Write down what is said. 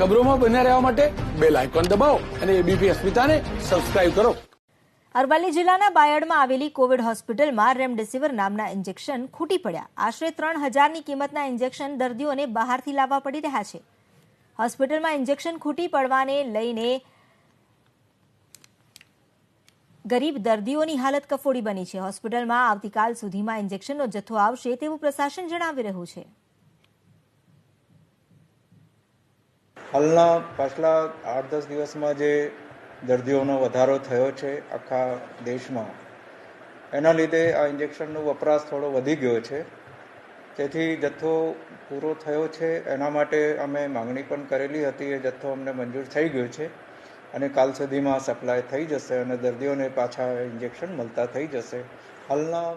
ખબરોમાં બન્યા રહેવા માટે બેલ આઇકોન દબાવો અને એબીપી અસ્મિતાને સબસ્ક્રાઇબ કરો. અરવલ્લી જિલ્લાના બાયડમાં આવેલી કોવિડ હોસ્પિટલમાં રેમડેસિવિર નામના ઇન્જેક્શન ખૂટી પડ્યા. આશરે 3,000ની કિંમતના ઇન્જેક્શન દર્દીઓને બહારથી લાવવા પડી રહ્યા છે. હોસ્પિટલમાં ઇન્જેક્શન ખૂટી પડવાને લઈને ગરીબ દર્દીઓની હાલત કફોડી બની છે. હોસ્પિટલમાં આવતીકાલ સુધીમાં ઇન્જેક્શનનો જથ્થો આવશે તેવું પ્રશાસન જણાવી રહ્યું છે. હાલના પાછલા 8-10 દિવસમાં જે દર્દીઓનો વધારો થયો છે આખા દેશમાં, એના લીધે આ ઇન્જેક્શનનો વપરાશ થોડો વધી ગયો છે. તેથી જથ્થો પૂરો થયો છે. એના માટે અમે માંગણી પણ કરેલી હતી. એ જથ્થો અમને મંજૂર થઈ ગયો છે અને કાલ સુધીમાં સપ્લાય થઈ જશે અને દર્દીઓને પાછા ઇન્જેક્શન મળતા થઈ જશે. હાલના